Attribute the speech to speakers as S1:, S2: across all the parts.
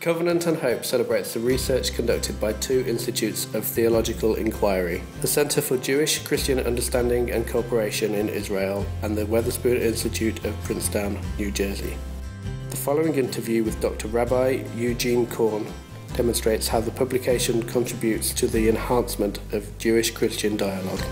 S1: Covenant and Hope celebrates the research conducted by two institutes of theological inquiry, the Center for Jewish Christian Understanding and Cooperation in Israel and the Wetherspoon Institute of Princeton, New Jersey. The following interview with Dr. Rabbi Eugene Korn demonstrates how the publication contributes to the enhancement of Jewish-Christian dialogue.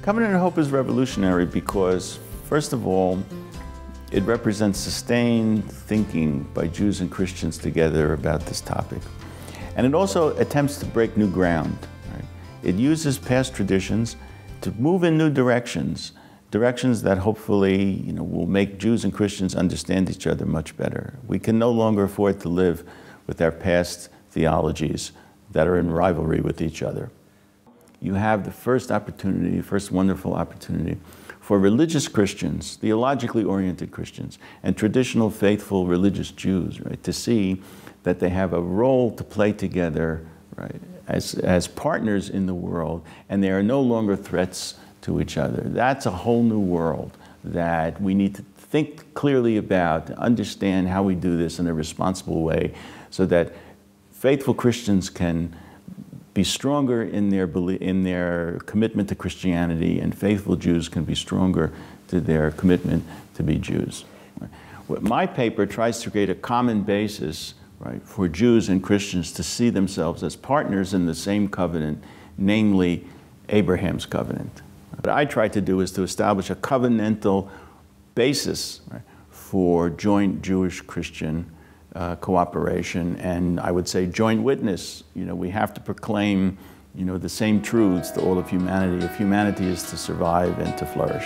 S2: Covenant and Hope is revolutionary because, first of all, it represents sustained thinking by Jews and Christians together about this topic. And it also attempts to break new ground. Right? It uses past traditions to move in new directions, directions that hopefully will make Jews and Christians understand each other much better. We can no longer afford to live with our past theologies that are in rivalry with each other. You have the first opportunity, first wonderful opportunity for religious Christians, theologically oriented Christians, and traditional faithful religious Jews, right, to see that they have a role to play together, right, as partners in the world, and they are no longer threats to each other. That's a whole new world that we need to think clearly about, to understand how we do this in a responsible way, so that faithful Christians can be stronger in their commitment to Christianity, and faithful Jews can be stronger to their commitment to be Jews. My paper tries to create a common basis, right, for Jews and Christians to see themselves as partners in the same covenant, namely Abraham's covenant. What I try to do is to establish a covenantal basis, right, for joint Jewish-Christian cooperation, and I would say joint witness. We have to proclaim, the same truths to all of humanity if humanity is to survive and to flourish.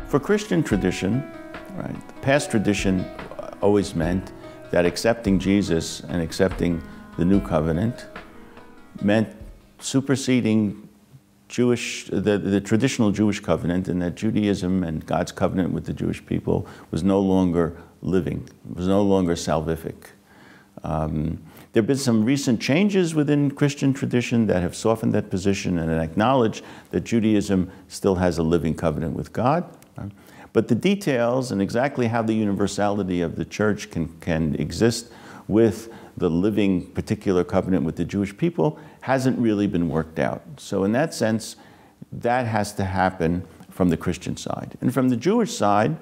S2: For Christian tradition, right, the past tradition always meant that accepting Jesus and accepting the new covenant meant superseding the traditional Jewish covenant, and that Judaism and God's covenant with the Jewish people was no longer living, was no longer salvific. There have been some recent changes within Christian tradition that have softened that position and acknowledged that Judaism still has a living covenant with God. But the details and exactly how the universality of the church can exist with the living particular covenant with the Jewish people hasn't really been worked out. So in that sense, that has to happen from the Christian side. And from the Jewish side,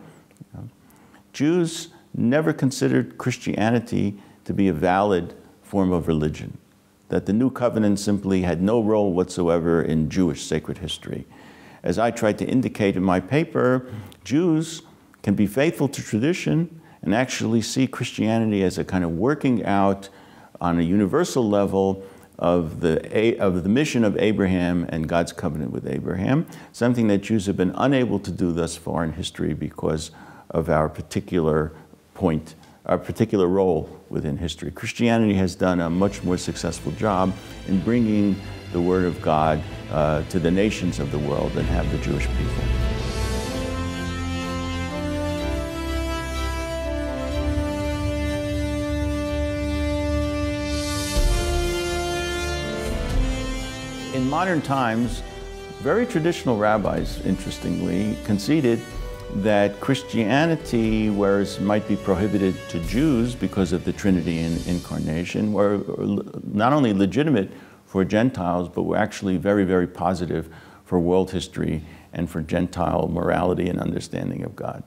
S2: Jews never considered Christianity to be a valid form of religion, that the new covenant simply had no role whatsoever in Jewish sacred history. As I tried to indicate in my paper, Jews can be faithful to tradition and actually see Christianity as a kind of working out on a universal level of the mission of Abraham and God's covenant with Abraham, something that Jews have been unable to do thus far in history because of our particular role within history. Christianity has done a much more successful job in bringing the Word of God to the nations of the world than have the Jewish people. In modern times, very traditional rabbis, interestingly, conceded that Christianity, whereas might be prohibited to Jews because of the Trinity and Incarnation, were not only legitimate for Gentiles, but were actually very, very positive for world history and for Gentile morality and understanding of God.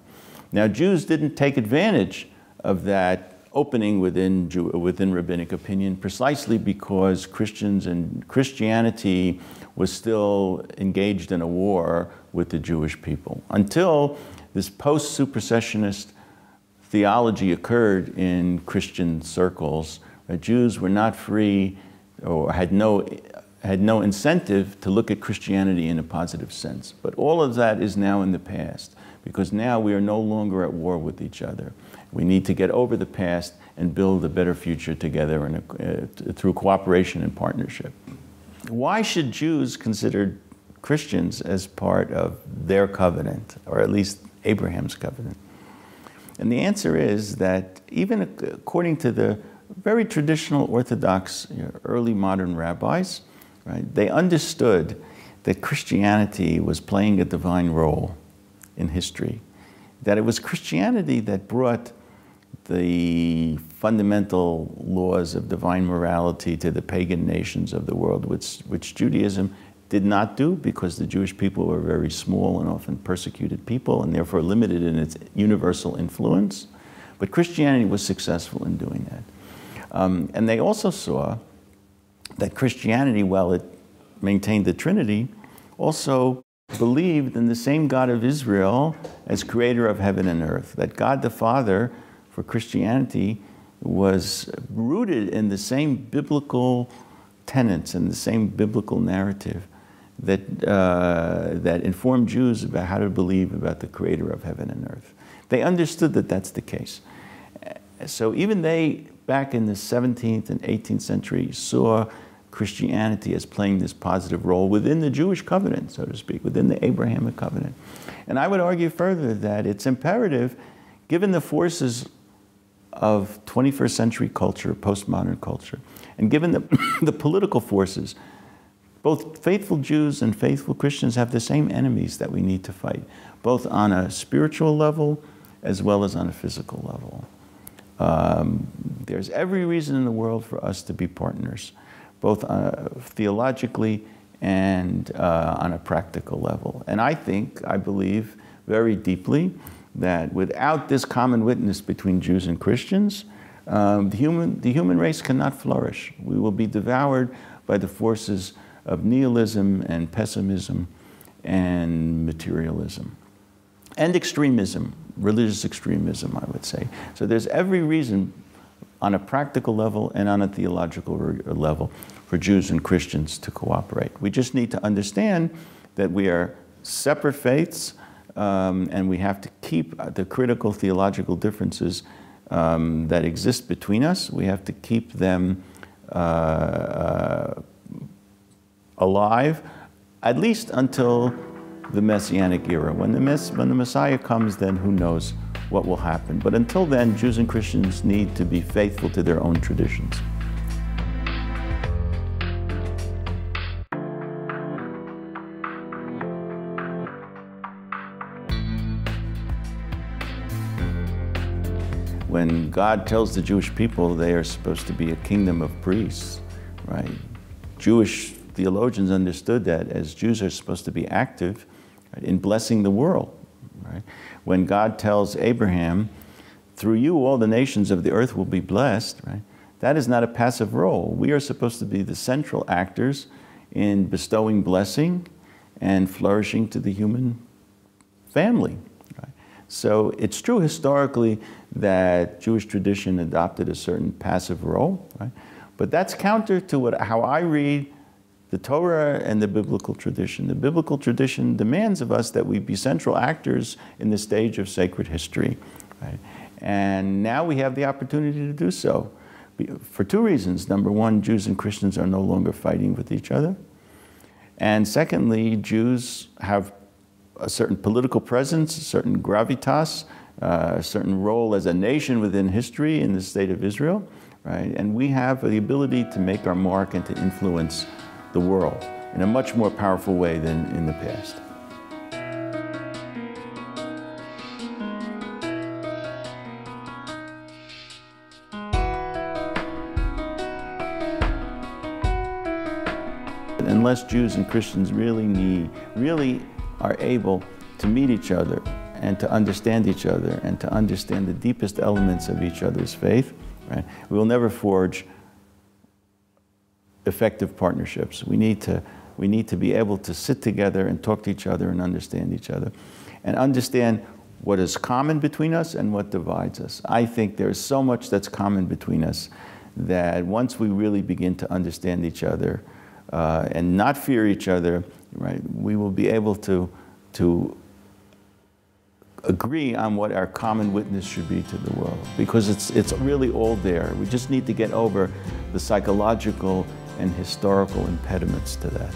S2: Now, Jews didn't take advantage of that opening within rabbinic opinion precisely because Christians and Christianity was still engaged in a war with the Jewish people. Until this post-supersessionist theology occurred in Christian circles, Jews were not free or had no incentive to look at Christianity in a positive sense. But all of that is now in the past, because now we are no longer at war with each other. We need to get over the past and build a better future together through cooperation and partnership. Why should Jews consider Christians as part of their covenant, or at least Abraham's covenant? And the answer is that even according to the very traditional Orthodox early modern rabbis, right, they understood that Christianity was playing a divine role in history, that it was Christianity that brought the fundamental laws of divine morality to the pagan nations of the world, which Judaism did not do, because the Jewish people were very small and often persecuted people and therefore limited in its universal influence. But Christianity was successful in doing that. And they also saw that Christianity, while it maintained the Trinity, also believed in the same God of Israel as creator of heaven and earth, that God the Father for Christianity was rooted in the same biblical tenets and the same biblical narrative that, that informed Jews about how to believe about the creator of heaven and earth. They understood that that's the case. So even they, back in the 17th and 18th century, saw Christianity as playing this positive role within the Jewish covenant, so to speak, within the Abrahamic covenant. And I would argue further that it's imperative, given the forces of 21st century culture, postmodern culture, and given the political forces, both faithful Jews and faithful Christians have the same enemies that we need to fight, both on a spiritual level as well as on a physical level. There's every reason in the world for us to be partners, both theologically and on a practical level. And I believe very deeply that without this common witness between Jews and Christians, the human race cannot flourish. We will be devoured by the forces of nihilism and pessimism and materialism and extremism, religious extremism, I would say. So there's every reason on a practical level and on a theological level for Jews and Christians to cooperate. We just need to understand that we are separate faiths, and we have to keep the critical theological differences that exist between us. We have to keep them alive, at least until the Messianic era. When the Messiah comes, then who knows what will happen. But until then, Jews and Christians need to be faithful to their own traditions. When God tells the Jewish people they are supposed to be a kingdom of priests, right? Jewish theologians understood that as Jews are supposed to be active, right, in blessing the world, right? When God tells Abraham, through you all the nations of the earth will be blessed, right? That is not a passive role. We are supposed to be the central actors in bestowing blessing and flourishing to the human family. So it's true historically that Jewish tradition adopted a certain passive role, right? But that's counter to how I read the Torah and the biblical tradition. The biblical tradition demands of us that we be central actors in the stage of sacred history, right? And now we have the opportunity to do so for two reasons. Number one, Jews and Christians are no longer fighting with each other. And secondly, Jews have a certain political presence, a certain gravitas, a certain role as a nation within history in the state of Israel, right? And we have the ability to make our mark and to influence the world in a much more powerful way than in the past. Unless Jews and Christians really are able to meet each other and to understand each other and to understand the deepest elements of each other's faith, right? We will never forge effective partnerships. We need to be able to sit together and talk to each other and understand each other and understand what is common between us and what divides us. I think there's so much that's common between us that once we really begin to understand each other and not fear each other, right, we will be able to agree on what our common witness should be to the world, because it's really all there. We just need to get over the psychological and historical impediments to that.